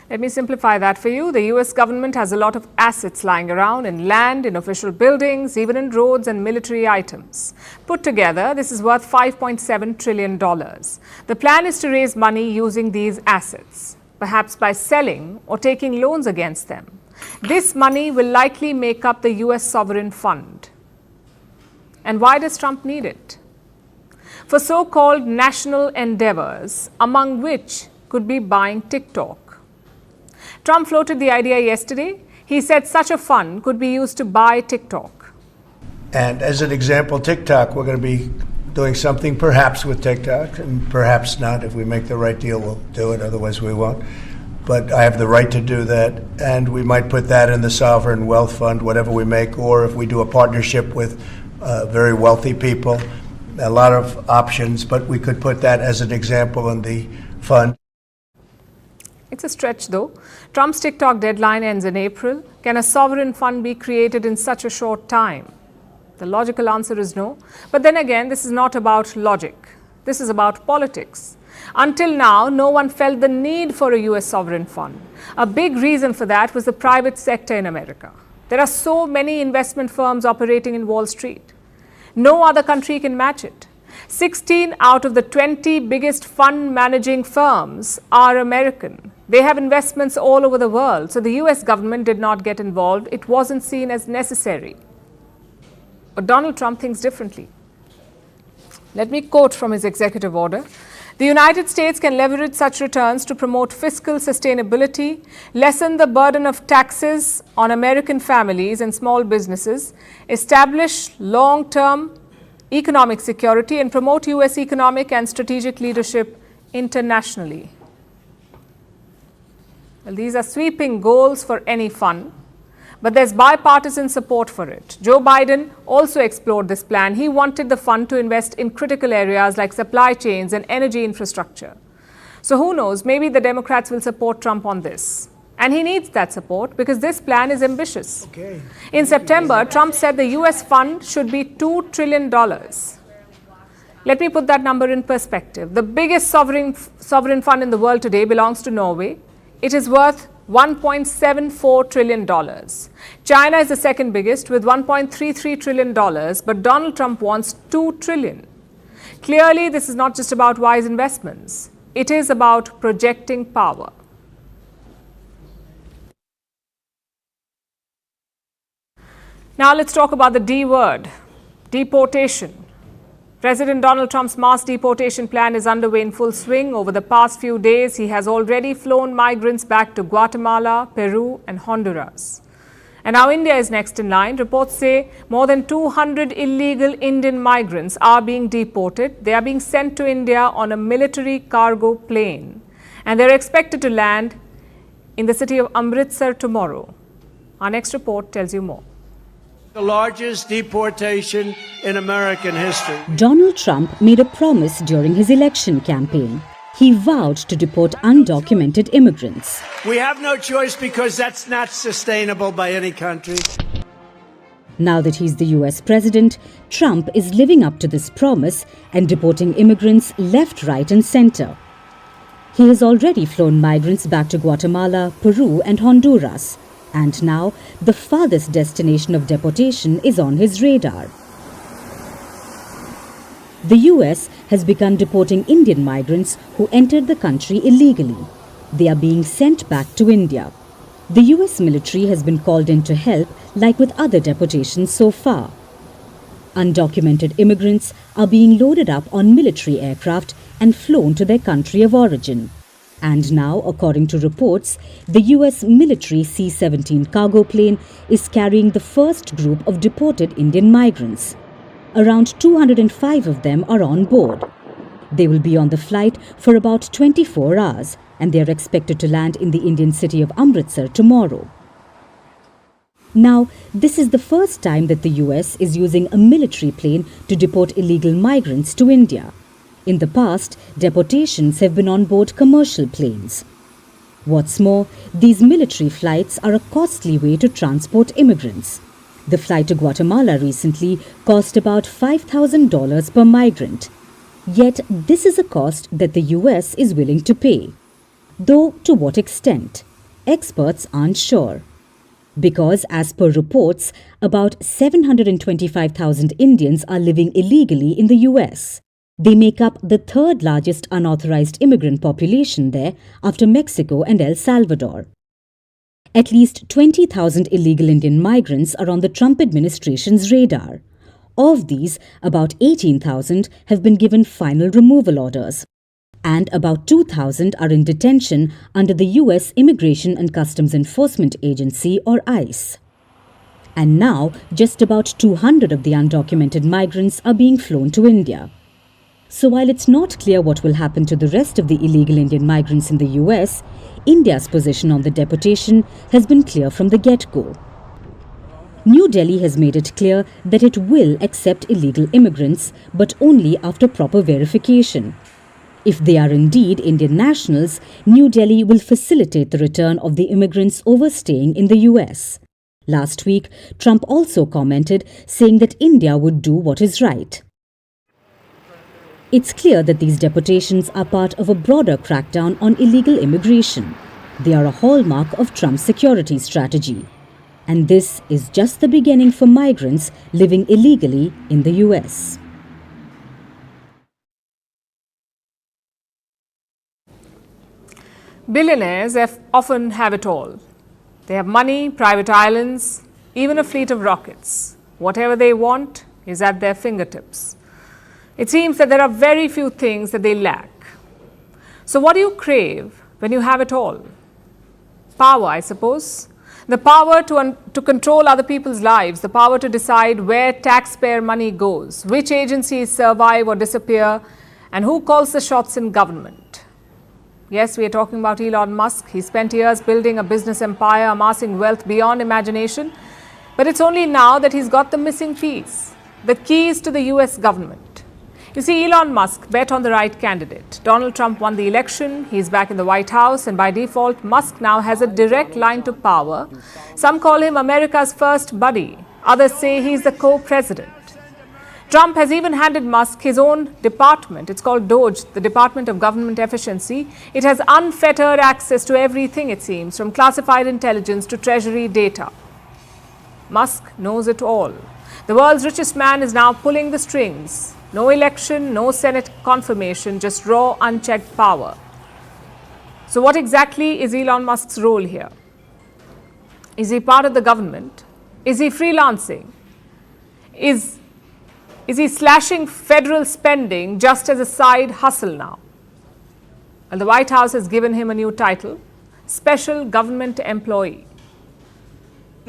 Let me simplify that for you. The US government has a lot of assets lying around in land, in official buildings, even in roads and military items. Put together, this is worth $5.7 trillion. The plan is to raise money using these assets, perhaps by selling or taking loans against them. This money will likely make up the US sovereign fund. And why does Trump need it? For so-called national endeavors, among which could be buying TikTok. Trump floated the idea yesterday. He said such a fund could be used to buy TikTok. And as an example, TikTok, we're going to be doing something perhaps with TikTok, and perhaps not. If we make the right deal, we'll do it. Otherwise, we won't. But I have the right to do that. And we might put that in the sovereign wealth fund, whatever we make, or if we do a partnership with very wealthy people, a lot of options. But we could put that as an example in the fund. It's a stretch, though. Trump's TikTok deadline ends in April. Can a sovereign fund be created in such a short time? The logical answer is no. But then again, this is not about logic. This is about politics. Until now, no one felt the need for a US sovereign fund. A big reason for that was the private sector in America. There are so many investment firms operating in Wall Street. No other country can match it. 16 out of the 20 biggest fund managing firms are American. They have investments all over the world, so the US government did not get involved. It wasn't seen as necessary. But Donald Trump thinks differently. Let me quote from his executive order. The United States can leverage such returns to promote fiscal sustainability, lessen the burden of taxes on American families and small businesses, establish long-term economic security, and promote US economic and strategic leadership internationally. Well, these are sweeping goals for any fund, but there's bipartisan support for it. Joe Biden also explored this plan. He wanted the fund to invest in critical areas like supply chains and energy infrastructure. So who knows, maybe the Democrats will support Trump on this. And he needs that support because this plan is ambitious. Okay. In September, Trump said the US fund should be $2 trillion. Let me put that number in perspective. The biggest sovereign fund in the world today belongs to Norway. It is worth $1.74 trillion. China is the second biggest with $1.33 trillion, but Donald Trump wants $2 trillion. Clearly, this is not just about wise investments. It is about projecting power. Now let's talk about the D word, deportation. President Donald Trump's mass deportation plan is underway in full swing. Over the past few days, he has already flown migrants back to Guatemala, Peru and Honduras. And now India is next in line. Reports say more than 200 illegal Indian migrants are being deported. They are being sent to India on a military cargo plane. And they're expected to land in the city of Amritsar tomorrow. Our next report tells you more. The largest deportation in American history. Donald Trump made a promise during his election campaign. He vowed to deport undocumented immigrants. We have no choice because that's not sustainable by any country. Now that he's the US president, Trump is living up to this promise and deporting immigrants left, right and center. He has already flown migrants back to Guatemala, Peru and Honduras. And now, the farthest destination of deportation is on his radar. The US has begun deporting Indian migrants who entered the country illegally. They are being sent back to India. The US military has been called in to help, like with other deportations so far. Undocumented immigrants are being loaded up on military aircraft and flown to their country of origin. And now, according to reports, the US military C-17 cargo plane is carrying the first group of deported Indian migrants. Around 205 of them are on board. They will be on the flight for about 24 hours and they are expected to land in the Indian city of Amritsar tomorrow. Now, this is the first time that the US is using a military plane to deport illegal migrants to India. In the past, deportations have been on board commercial planes. What's more, these military flights are a costly way to transport immigrants. The flight to Guatemala recently cost about $5,000 per migrant. Yet, this is a cost that the US is willing to pay. Though, to what extent? Experts aren't sure. Because, as per reports, about 725,000 Indians are living illegally in the US. They make up the third largest unauthorized immigrant population there after Mexico and El Salvador. At least 20,000 illegal Indian migrants are on the Trump administration's radar. Of these, about 18,000 have been given final removal orders, and about 2,000 are in detention under the US Immigration and Customs Enforcement Agency or ICE. And now, just about 200 of the undocumented migrants are being flown to India. So while it's not clear what will happen to the rest of the illegal Indian migrants in the US, India's position on the deportation has been clear from the get-go. New Delhi has made it clear that it will accept illegal immigrants, but only after proper verification. If they are indeed Indian nationals, New Delhi will facilitate the return of the immigrants overstaying in the US. Last week, Trump also commented, saying that India would do what is right. It's clear that these deportations are part of a broader crackdown on illegal immigration. They are a hallmark of Trump's security strategy. And this is just the beginning for migrants living illegally in the US. Billionaires often have it all. They have money, private islands, even a fleet of rockets. Whatever they want is at their fingertips. It seems that there are very few things that they lack. So what do you crave when you have it all? Power, I suppose. The power to control other people's lives, the power to decide where taxpayer money goes, which agencies survive or disappear, and who calls the shots in government. Yes, we are talking about Elon Musk. He spent years building a business empire, amassing wealth beyond imagination. But it's only now that he's got the missing piece, the keys to the US government. You see, Elon Musk bet on the right candidate. Donald Trump won the election, he's back in the White House, and by default, Musk now has a direct line to power. Some call him America's first buddy. Others say he's the co-president. Trump has even handed Musk his own department. It's called DOGE, the Department of Government Efficiency. It has unfettered access to everything, it seems, from classified intelligence to treasury data. Musk knows it all. The world's richest man is now pulling the strings. No election, no Senate confirmation, just raw, unchecked power. So what exactly is Elon Musk's role here? Is he part of the government? Is he freelancing? Is he slashing federal spending just as a side hustle now? Well, the White House has given him a new title, Special Government Employee.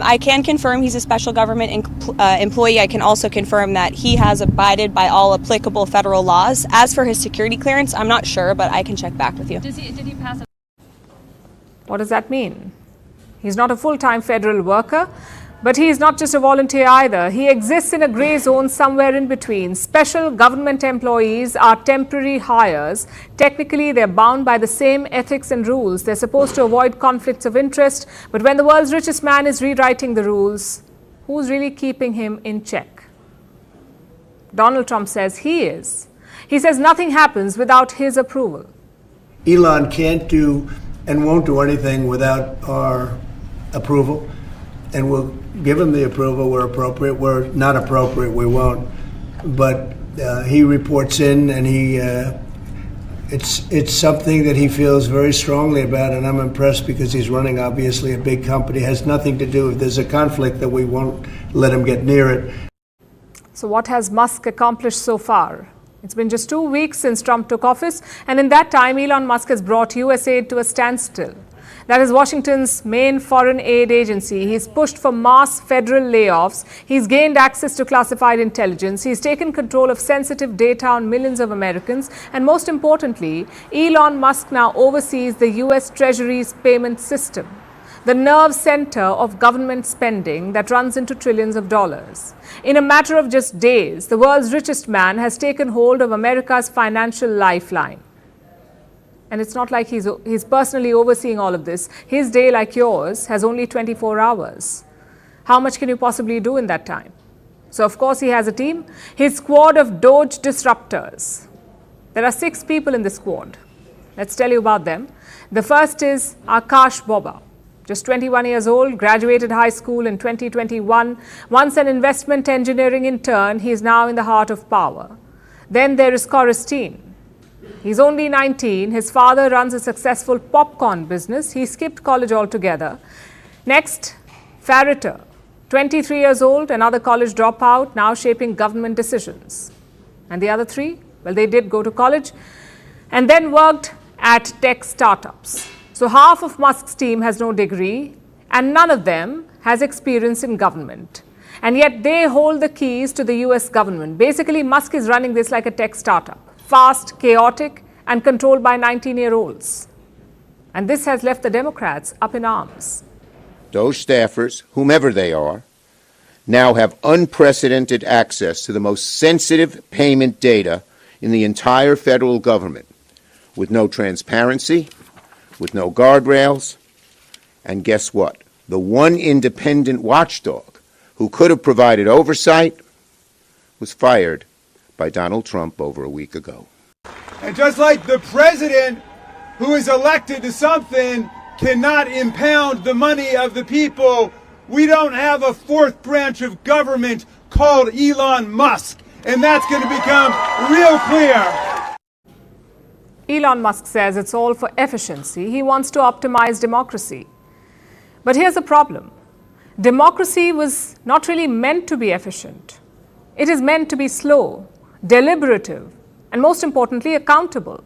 I can confirm he's a special government employee. I can also confirm that he has abided by all applicable federal laws. As for his security clearance, I'm not sure, but I can check back with you. Did he pass? What does that mean? He's not a full-time federal worker, but he is not just a volunteer either. He exists in a grey zone somewhere in between. Special government employees are temporary hires. Technically, they're bound by the same ethics and rules. They're supposed to avoid conflicts of interest. But when the world's richest man is rewriting the rules, who's really keeping him in check? Donald Trump says he is. He says nothing happens without his approval. Elon can't do and won't do anything without our approval. And we'll give him the approval where appropriate. Where not appropriate, we won't. But he reports in, and it's something that he feels very strongly about, and I'm impressed because he's running, obviously, a big company. It has nothing to do if there's a conflict that we won't let him get near it. So what has Musk accomplished so far? It's been just 2 weeks since Trump took office, and in that time, Elon Musk has brought US aid to a standstill. That is Washington's main foreign aid agency. He's pushed for mass federal layoffs. He's gained access to classified intelligence. He's taken control of sensitive data on millions of Americans. And most importantly, Elon Musk now oversees the US Treasury's payment system, the nerve center of government spending that runs into trillions of dollars. In a matter of just days, the world's richest man has taken hold of America's financial lifeline. And it's not like he's personally overseeing all of this. His day, like yours, has only 24 hours. How much can you possibly do in that time? So, of course, he has a team. His squad of Doge disruptors. There are 6 people in this squad. Let's tell you about them. The first is Akash Boba. Just 21 years old, graduated high school in 2021. Once an investment engineering intern, he is now in the heart of power. Then there is Coristine. He's only 19. His father runs a successful popcorn business. He skipped college altogether. Next, Farritor, 23 years old, another college dropout, now shaping government decisions. And the other 3, well, they did go to college and then worked at tech startups. So half of Musk's team has no degree and none of them has experience in government. And yet they hold the keys to the US government. Basically, Musk is running this like a tech startup. Fast, chaotic, and controlled by 19-year-olds. And this has left the Democrats up in arms. Those staffers, whomever they are, now have unprecedented access to the most sensitive payment data in the entire federal government, with no transparency, with no guardrails, and guess what? The one independent watchdog who could have provided oversight was fired by Donald Trump over a week ago. And just like the president who is elected to something cannot impound the money of the people, we don't have a 4th branch of government called Elon Musk. And that's going to become real clear. Elon Musk says it's all for efficiency. He wants to optimize democracy. But here's the problem. Democracy was not really meant to be efficient. It is meant to be slow, deliberative, and most importantly, accountable.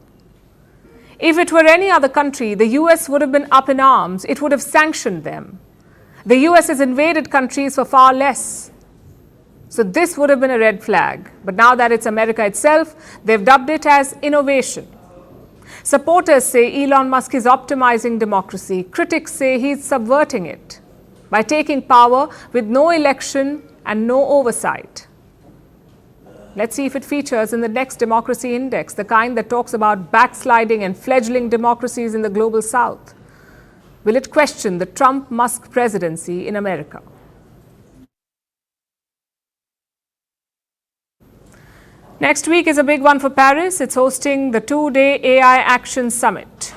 If it were any other country, the US would have been up in arms. It would have sanctioned them. The US has invaded countries for far less. So this would have been a red flag. But now that it's America itself, they've dubbed it as innovation. Supporters say Elon Musk is optimizing democracy. Critics say he's subverting it by taking power with no election and no oversight. Let's see if it features in the next democracy index, the kind that talks about backsliding and fledgling democracies in the global south. Will it question the Trump-Musk presidency in America? Next week is a big one for Paris. It's hosting the 2-day AI Action Summit.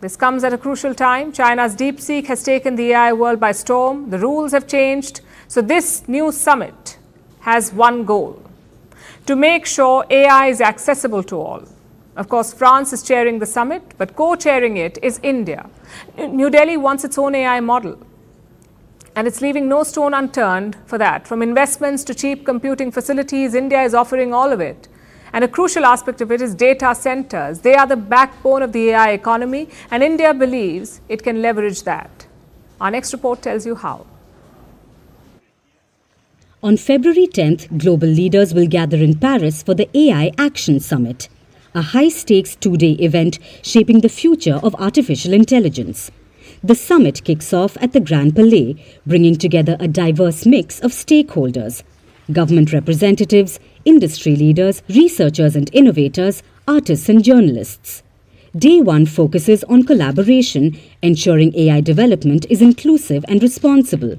This comes at a crucial time. China's DeepSeek has taken the AI world by storm. The rules have changed. So this new summit has one goal: to make sure AI is accessible to all. Of course, France is chairing the summit, but co-chairing it is India. New Delhi wants its own AI model, and it's leaving no stone unturned for that. From investments to cheap computing facilities, India is offering all of it. And a crucial aspect of it is data centers. They are the backbone of the AI economy, and India believes it can leverage that. Our next report tells you how. On February 10th, global leaders will gather in Paris for the AI Action Summit, a high-stakes two-day event shaping the future of artificial intelligence. The summit kicks off at the Grand Palais, bringing together a diverse mix of stakeholders: government representatives, industry leaders, researchers and innovators, artists and journalists. Day one focuses on collaboration, ensuring AI development is inclusive and responsible.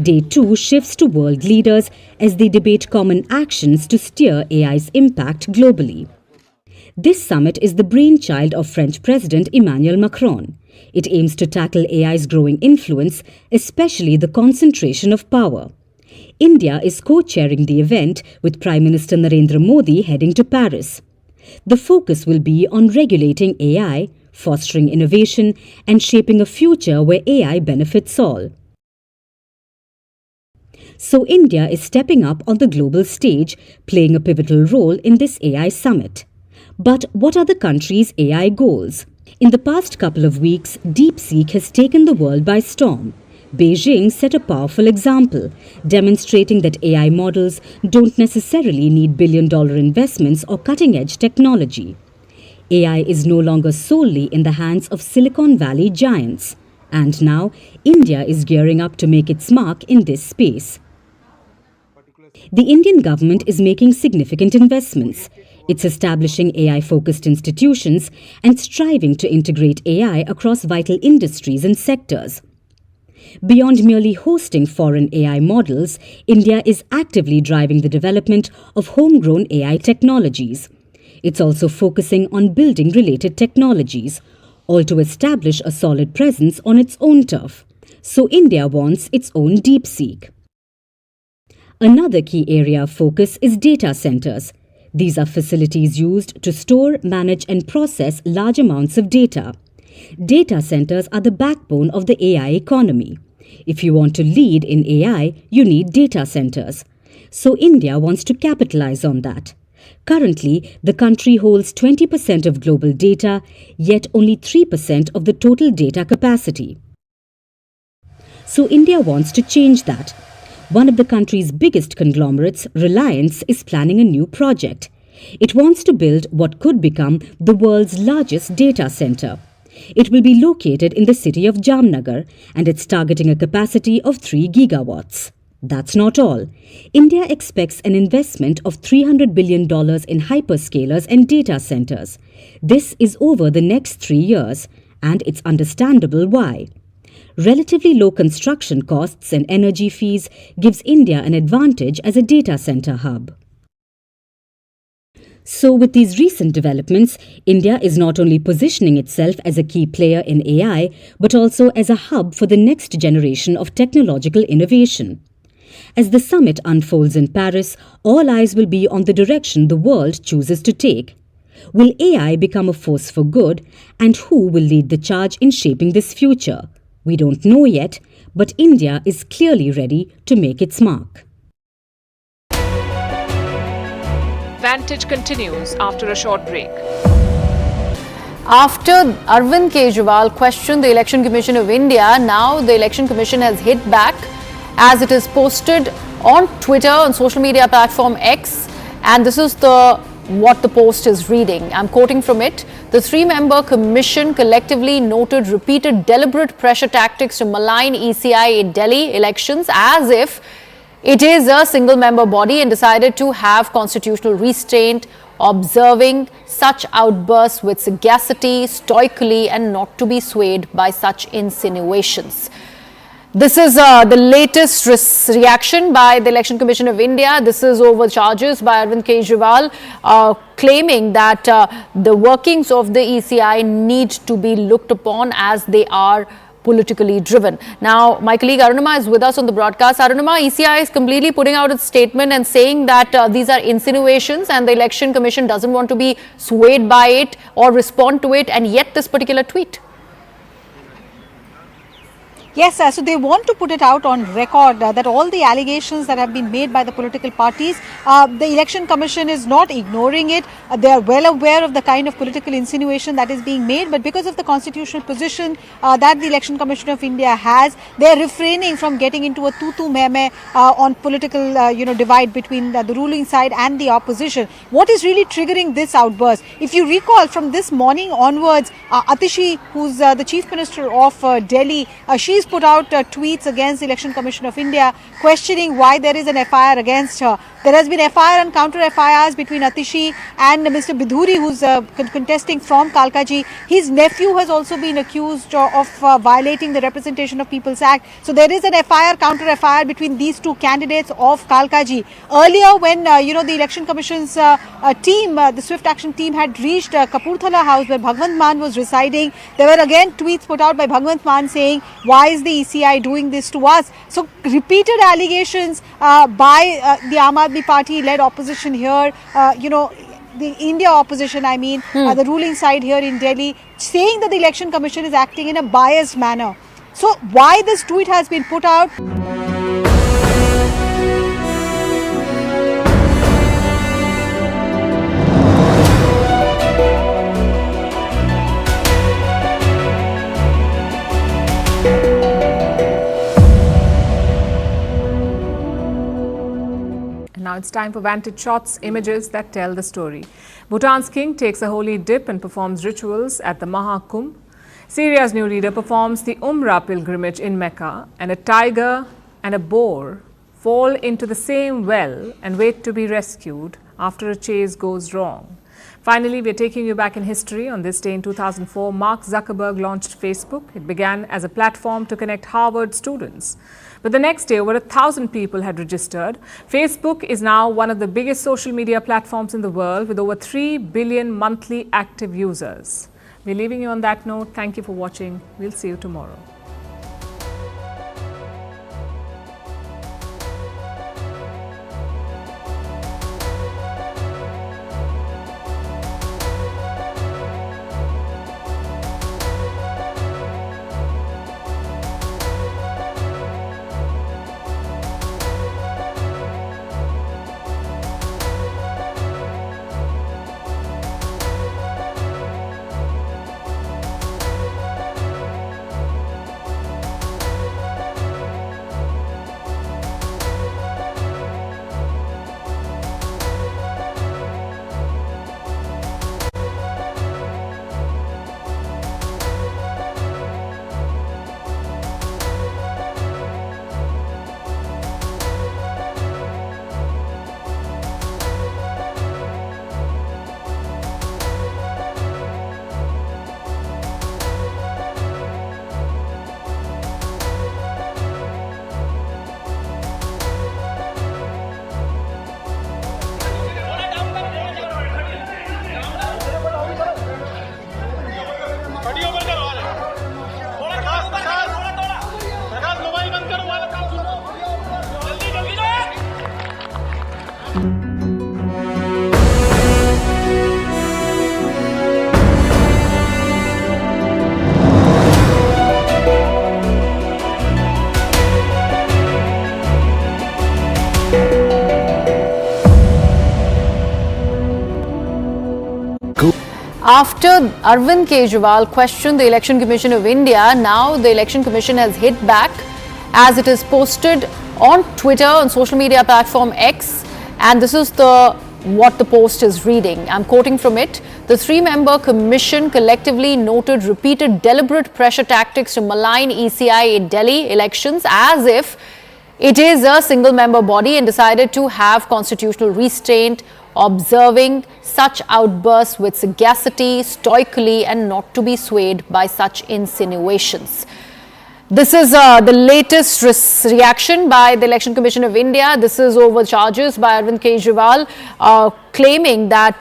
Day 2 shifts to world leaders as they debate common actions to steer AI's impact globally. This summit is the brainchild of French President Emmanuel Macron. It aims to tackle AI's growing influence, especially the concentration of power. India is co-chairing the event with Prime Minister Narendra Modi heading to Paris. The focus will be on regulating AI, fostering innovation, and shaping a future where AI benefits all. So India is stepping up on the global stage, playing a pivotal role in this AI summit. But what are the country's AI goals? In the past couple of weeks, DeepSeek has taken the world by storm. Beijing set a powerful example, demonstrating that AI models don't necessarily need billion-dollar investments or cutting-edge technology. AI is no longer solely in the hands of Silicon Valley giants. And now, India is gearing up to make its mark in this space. The Indian government is making significant investments. It's establishing AI-focused institutions and striving to integrate AI across vital industries and sectors. Beyond merely hosting foreign AI models, India is actively driving the development of homegrown AI technologies. It's also focusing on building related technologies, all to establish a solid presence on its own turf. So India wants its own DeepSeek. Another key area of focus is data centers. These are facilities used to store, manage and process large amounts of data. Data centers are the backbone of the AI economy. If you want to lead in AI, you need data centers. So India wants to capitalize on that. Currently, the country holds 20% of global data, yet only 3% of the total data capacity. So India wants to change that. One of the country's biggest conglomerates, Reliance, is planning a new project. It wants to build what could become the world's largest data center. It will be located in the city of Jamnagar, and it's targeting a capacity of 3 gigawatts. That's not all. India expects an investment of $300 billion in hyperscalers and data centers. This is over the next 3 years, and it's understandable why. Relatively low construction costs and energy fees gives India an advantage as a data center hub. So with these recent developments, India is not only positioning itself as a key player in AI, but also as a hub for the next generation of technological innovation. As the summit unfolds in Paris, all eyes will be on the direction the world chooses to take. Will AI become a force for good, and who will lead the charge in shaping this future? We don't know yet, but India is clearly ready to make its mark. Vantage continues after a short break. After Arvind Kejriwal questioned the Election Commission of India, now the Election Commission has hit back as it is posted on Twitter, on social media platform X, and this is what the post is reading. I'm quoting from it. The 3-member commission collectively noted repeated deliberate pressure tactics to malign ECI in Delhi elections as if it is a single-member body and decided to have constitutional restraint, observing such outbursts with sagacity, stoically, and not to be swayed by such insinuations. This is the latest reaction by the Election Commission of India. This is over charges by Arvind Kejriwal claiming that the workings of the ECI need to be looked upon as they are politically driven. Now, my colleague Arunima is with us on the broadcast. Arunima, ECI is completely putting out its statement and saying that these are insinuations and the Election Commission doesn't want to be swayed by it or respond to it, and yet this particular tweet. Yes, so they want to put it out on record that all the allegations that have been made by the political parties, the Election Commission is not ignoring it. They are well aware of the kind of political insinuation that is being made, but because of the constitutional position that the Election Commission of India has, they are refraining from getting into a tutu meme on political divide between the ruling side and the opposition. What is really triggering this outburst? If you recall, from this morning onwards, Atishi, who's the Chief Minister of Delhi, she's put out tweets against the Election Commission of India, questioning why there is an FIR against her. There has been FIR and counter FIRs between Atishi and Mr. Bidhuri, who's contesting from Kalkaji. His nephew has also been accused of violating the Representation of People's Act. So there is an FIR, counter FIR between these two candidates of Kalkaji. Earlier, when the Election Commission's team, the Swift Action team, had reached Kapurthala House where Bhagwant Mann was residing, there were again tweets put out by Bhagwant Mann saying, why is the ECI doing this to us? So repeated allegations by the Aam Aadmi Party-led opposition here, the India opposition, the ruling side here in Delhi, saying that the Election Commission is acting in a biased manner. So why this tweet has been put out? Now it's time for Vantage shots, images that tell the story. Bhutan's king takes a holy dip and performs rituals at the Mahakumbh. Syria's new leader performs the Umrah pilgrimage in Mecca, and a tiger and a boar fall into the same well and wait to be rescued after a chase goes wrong. Finally, we're taking you back in history. On this day in 2004, Mark Zuckerberg launched Facebook. It began as a platform to connect Harvard students. But the next day, over 1,000 people had registered. Facebook is now one of the biggest social media platforms in the world with over 3 billion monthly active users. We're leaving you on that note. Thank you for watching. We'll see you tomorrow. After Arvind Kejriwal questioned the Election Commission of India, now the Election Commission has hit back as it is posted on Twitter, on social media platform X, and this is what the post is reading. I'm quoting from it. The three-member commission collectively noted repeated deliberate pressure tactics to malign ECI in Delhi elections as if it is a single-member body and decided to have constitutional restraint, observing such outbursts with sagacity, stoically, and not to be swayed by such insinuations. This is the latest reaction by the Election Commission of India. This is over charges by Arvind Kejriwal claiming that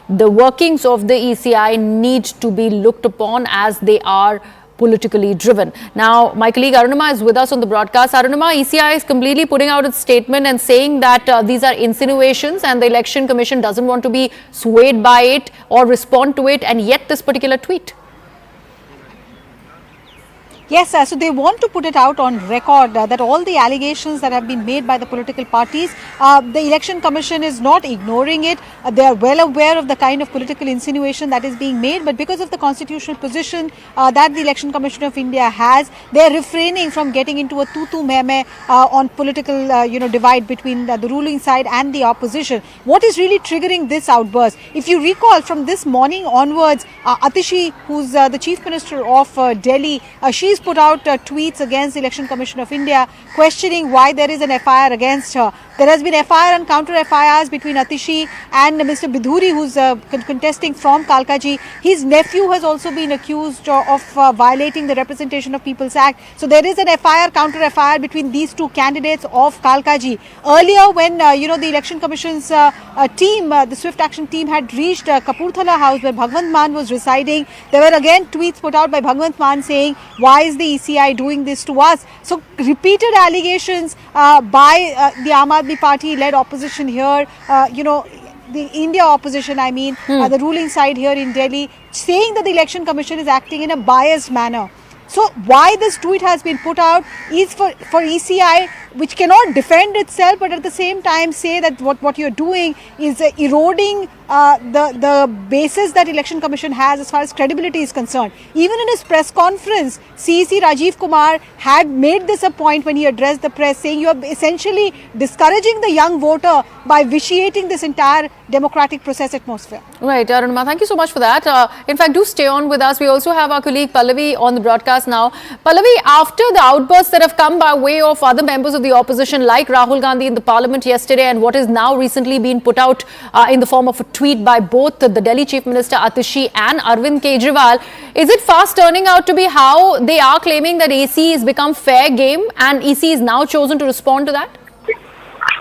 the workings of the ECI need to be looked upon as they are politically driven. Now, my colleague Arunima is with us on the broadcast. Arunima, ECI is completely putting out its statement and saying that these are insinuations and the Election Commission doesn't want to be swayed by it or respond to it, and yet this particular tweet. Yes, so they want to put it out on record that all the allegations that have been made by the political parties, the Election Commission is not ignoring it. They are well aware of the kind of political insinuation that is being made, but because of the constitutional position that the Election Commission of India has, they are refraining from getting into a tutu-meme on political divide between the ruling side and the opposition. What is really triggering this outburst? If you recall, from this morning onwards, Atishi, who's the Chief Minister of Delhi, she's put out tweets against the Election Commission of India questioning why there is an FIR against her. There has been FIR and counter FIRs between Atishi and Mr. Bidhuri, who's contesting from Kalkaji. His nephew has also been accused of violating the Representation of People's Act. So there is an FIR, counter FIR between these two candidates of Kalkaji. Earlier, when the Election Commission's team, the Swift Action team, had reached Kapurthala House where Bhagwant Mann was residing, there were again tweets put out by Bhagwant Mann saying, why is the ECI doing this to us? So repeated allegations by the Aam Aadmi Party-led opposition here, the India opposition, the ruling side here in Delhi, saying that the Election Commission is acting in a biased manner. So why this tweet has been put out is for ECI, which cannot defend itself, but at the same time say that what you're doing is eroding the basis that Election Commission has as far as credibility is concerned. Even in his press conference, CEC Rajiv Kumar had made this a point when he addressed the press, saying you are essentially discouraging the young voter by vitiating this entire democratic process atmosphere. Right, Arunima, thank you so much for that. In fact, do stay on with us. We also have our colleague Pallavi on the broadcast now. Pallavi, after the outbursts that have come by way of other members of the opposition like Rahul Gandhi in the parliament yesterday, and what is now recently been put out in the form of a tweet by both the Delhi Chief Minister Atishi and Arvind Kejriwal, is it fast turning out to be how they are claiming that AC has become fair game and EC is now chosen to respond to that?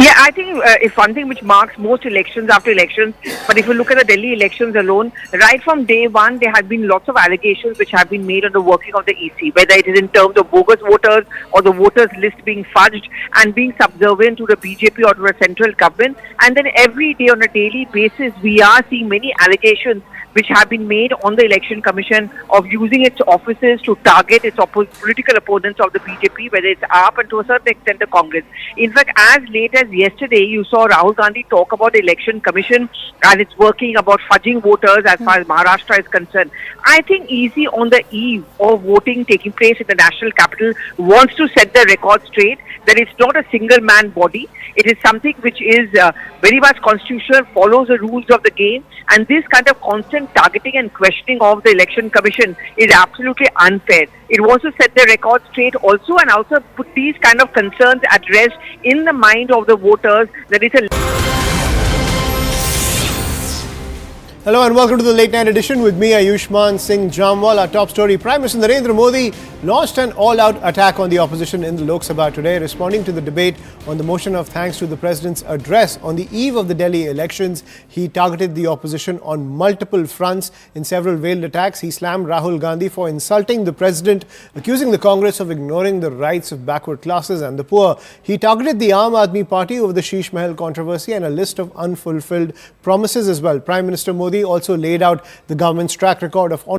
Yeah, I think it's one thing which marks most elections after elections. But if you look at the Delhi elections alone, right from day one, there have been lots of allegations which have been made on the working of the EC, whether it is in terms of bogus voters or the voters list being fudged and being subservient to the BJP or to a central government. And then every day on a daily basis, we are seeing many allegations which have been made on the Election Commission of using its offices to target its political opponents of the BJP, whether it's AAP and to a certain extent the Congress. In fact, as late as yesterday, you saw Rahul Gandhi talk about the Election Commission and its working about fudging voters as far as Maharashtra is concerned. I think EC on the eve of voting taking place in the national capital wants to set the record straight that it's not a single man body. It is something which is very much constitutional, follows the rules of the game, and this kind of constant targeting and questioning of the Election Commission is absolutely unfair. It wants to set the record straight also and also put these kind of concerns at rest in the mind of the voters that it's a... Hello and welcome to the late night edition with me, Ayushman Singh Jamwal. Our top story: Prime Minister Narendra Modi launched an all-out attack on the opposition in the Lok Sabha today, responding to the debate on the motion of thanks to the President's address on the eve of the Delhi elections. He targeted the opposition on multiple fronts. In several veiled attacks, he slammed Rahul Gandhi for insulting the President, accusing the Congress of ignoring the rights of backward classes and the poor. He targeted the Aam Aadmi Party over the Sheesh Mahal controversy and a list of unfulfilled promises as well. Prime Minister Modi also laid out the government's track record of